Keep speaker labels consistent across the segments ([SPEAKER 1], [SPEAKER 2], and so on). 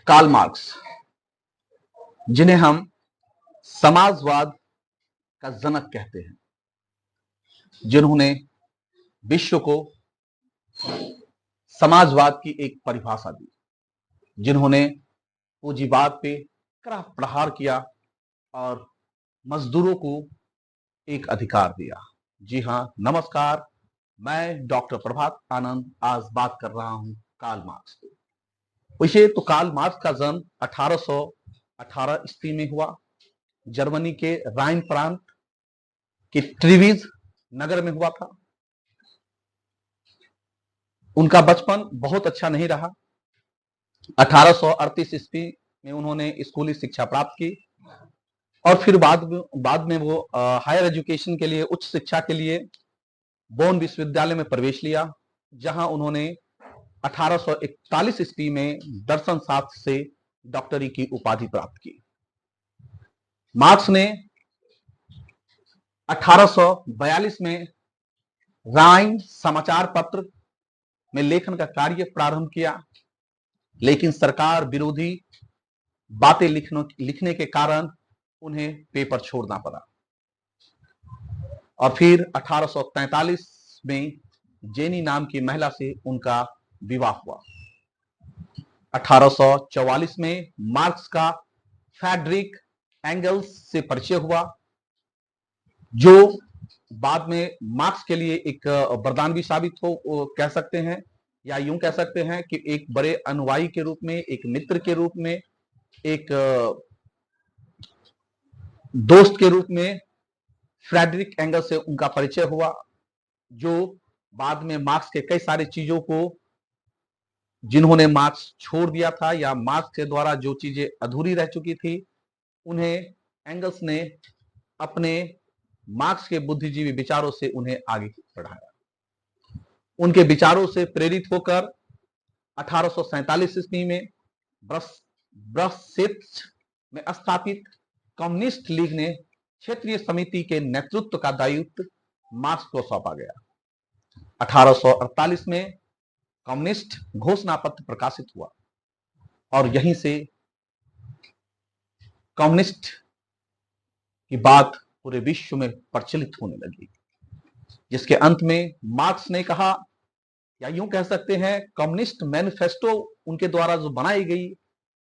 [SPEAKER 1] Karl Marx, जिन्हें हम समाजवाद का जनक कहते हैं, जिन्होंने विश्व को समाजवाद की एक परिभाषा दी, जिन्होंने पूंजीवाद पे कड़ा प्रहार किया और मजदूरों को एक अधिकार दिया। जी हाँ, नमस्कार, मैं डॉक्टर प्रभात आनंद आज बात कर रहा हूं कार्ल मार्क्स पे। वैसे तो कार्ल मार्क्स का जन्म 1818 ईस्वी में हुआ, जर्मनी के राइन प्रांत के ट्रीवीज नगर में हुआ था। उनका बचपन बहुत अच्छा नहीं रहा। 1838 ईस्वी में उन्होंने स्कूली शिक्षा प्राप्त की और फिर बाद में वो हायर एजुकेशन के लिए, उच्च शिक्षा के लिए बोन विश्वविद्यालय में प्रवेश लिया, जहां उन्होंने 1841 ईस्वी में दर्शन शास्त्र से डॉक्टरी की उपाधि प्राप्त की। मार्क्स ने 1842 में राइन समाचार पत्र में लेखन का कार्य प्रारंभ किया, लेकिन सरकार विरोधी बातें लिखने के कारण उन्हें पेपर छोड़ना पड़ा। और फिर 1843 में जेनी नाम की महिला से उनका विवाह हुआ। 1844 में मार्क्स का फ्रेडरिक एंगल्स से परिचय हुआ, जो बाद में मार्क्स के लिए एक वरदान भी साबित हो कह सकते हैं, या यूं कह सकते हैं कि एक बड़े अनुयायी के रूप में, एक मित्र के रूप में, एक दोस्त के रूप में फ्रेडरिक एंगल्स से उनका परिचय हुआ, जो बाद में मार्क्स के कई सारी चीजों को, जिन्होंने मार्क्स छोड़ दिया था या मार्क्स के द्वारा जो चीजें अधूरी रह चुकी थी, उन्हें एंगल्स ने अपने मार्क्स के बुद्धिजीवी विचारों से उन्हें आगे बढ़ाया। उनके विचारों से प्रेरित होकर 1847 ईस्वी में ब्रसेल्स में स्थापित कम्युनिस्ट लीग ने क्षेत्रीय समिति के नेतृत्व का दायित्व मार्क्स को सौंपा गया। 1848 में कम्युनिस्ट घोषणा पत्र प्रकाशित हुआ और यहीं से कम्युनिस्ट की बात पूरे विश्व में प्रचलित होने लगी, जिसके अंत में मार्क्स ने कहा, या यूं कह सकते हैं कम्युनिस्ट मैनिफेस्टो उनके द्वारा जो बनाई गई,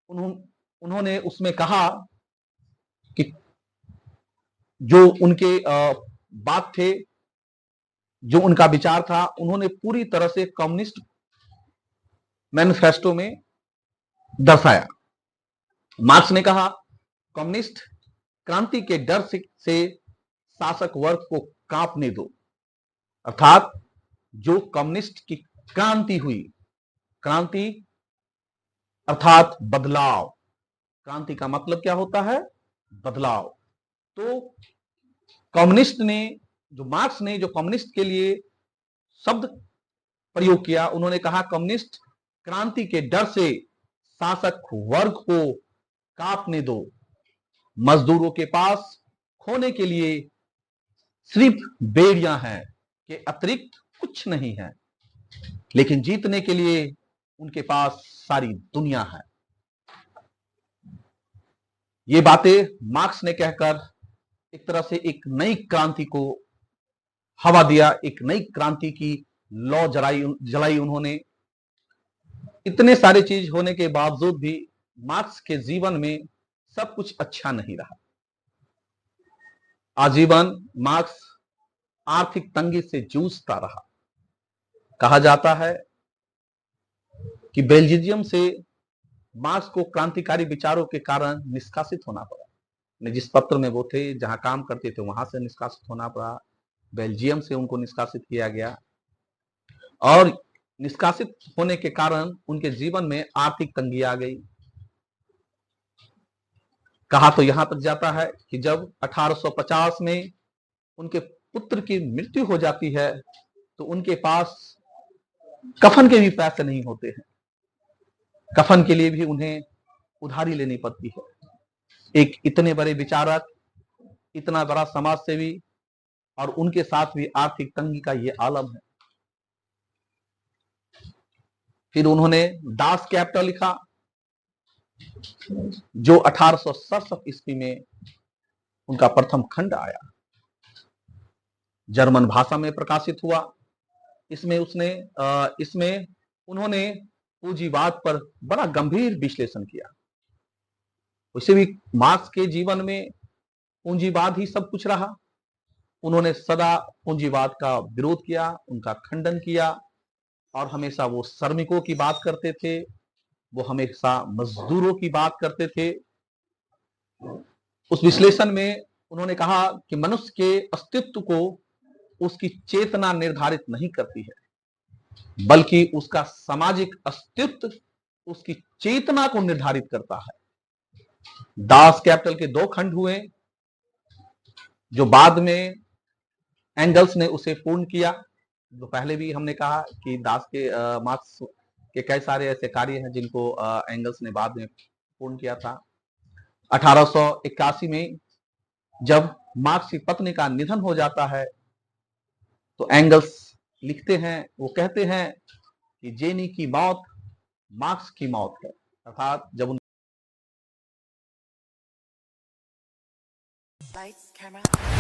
[SPEAKER 1] उन्होंने उसमें कहा कि जो उनके बात थे, जो उनका विचार था, उन्होंने पूरी तरह से कम्युनिस्ट मैनिफेस्टो में दर्शाया। मार्क्स ने कहा, कम्युनिस्ट क्रांति के डर से शासक वर्ग को कांपने दो, अर्थात जो कम्युनिस्ट की क्रांति हुई, क्रांति अर्थात बदलाव, क्रांति का मतलब क्या होता है? बदलाव। तो कम्युनिस्ट ने, जो मार्क्स ने जो कम्युनिस्ट के लिए शब्द प्रयोग किया, उन्होंने कहा कम्युनिस्ट क्रांति के डर से शासक वर्ग को कांपने दो, मजदूरों के पास खोने के लिए सिर्फ बेड़ियां हैं के अतिरिक्त कुछ नहीं है, लेकिन जीतने के लिए उनके पास सारी दुनिया है। ये बातें मार्क्स ने कहकर एक तरह से एक नई क्रांति को हवा दिया, एक नई क्रांति की लौ जलाई उन्होंने। इतने सारे चीज होने के बावजूद भी मार्क्स के जीवन में सब कुछ अच्छा नहीं रहा। आजीवन मार्क्स आर्थिक तंगी से जूझता रहा। कहा जाता है कि बेल्जियम से मार्क्स को क्रांतिकारी विचारों के कारण निष्कासित होना पड़ा। जिस पत्र में वो थे, जहां काम करते थे, वहां से निष्कासित होना पड़ा। बेल्जियम से उनको निष्कासित किया गया और निष्कासित होने के कारण उनके जीवन में आर्थिक तंगी आ गई। कहा तो यहां तक जाता है कि जब 1850 में उनके पुत्र की मृत्यु हो जाती है, तो उनके पास कफन के भी पैसे नहीं होते हैं। कफन के लिए भी उन्हें उधारी लेनी पड़ती है। एक इतने बड़े विचारक, इतना बड़ा समाज सेवी, और उनके साथ भी आर्थिक तंगी का ये आलम है। फिर उन्होंने दास कैपिटल लिखा, जो 1867 ईस्वी में उनका प्रथम खंड आया, जर्मन भाषा में प्रकाशित हुआ। इसमें उन्होंने पूंजीवाद पर बड़ा गंभीर विश्लेषण किया। वैसे भी मार्क्स के जीवन में पूंजीवाद ही सब कुछ रहा। उन्होंने सदा पूंजीवाद का विरोध किया, उनका खंडन किया, और हमेशा वो श्रमिकों की बात करते थे, वो हमेशा मजदूरों की बात करते थे। उस विश्लेषण में उन्होंने कहा कि मनुष्य के अस्तित्व को उसकी चेतना निर्धारित नहीं करती है, बल्कि उसका सामाजिक अस्तित्व उसकी चेतना को निर्धारित करता है। दास कैपिटल के 2 खंड हुए, जो बाद में एंगल्स ने उसे पूर्ण किया। जो पहले भी हमने कहा कि मार्क्स के कई सारे ऐसे कार्य हैं जिनको एंगल्स ने बाद में पूर्ण किया था। 1881 में जब मार्क्स की पत्नी का निधन हो जाता है, तो एंगल्स लिखते हैं, वो कहते हैं कि जेनी की मौत मार्क्स की मौत है। अर्थात जब
[SPEAKER 2] Lights, camera.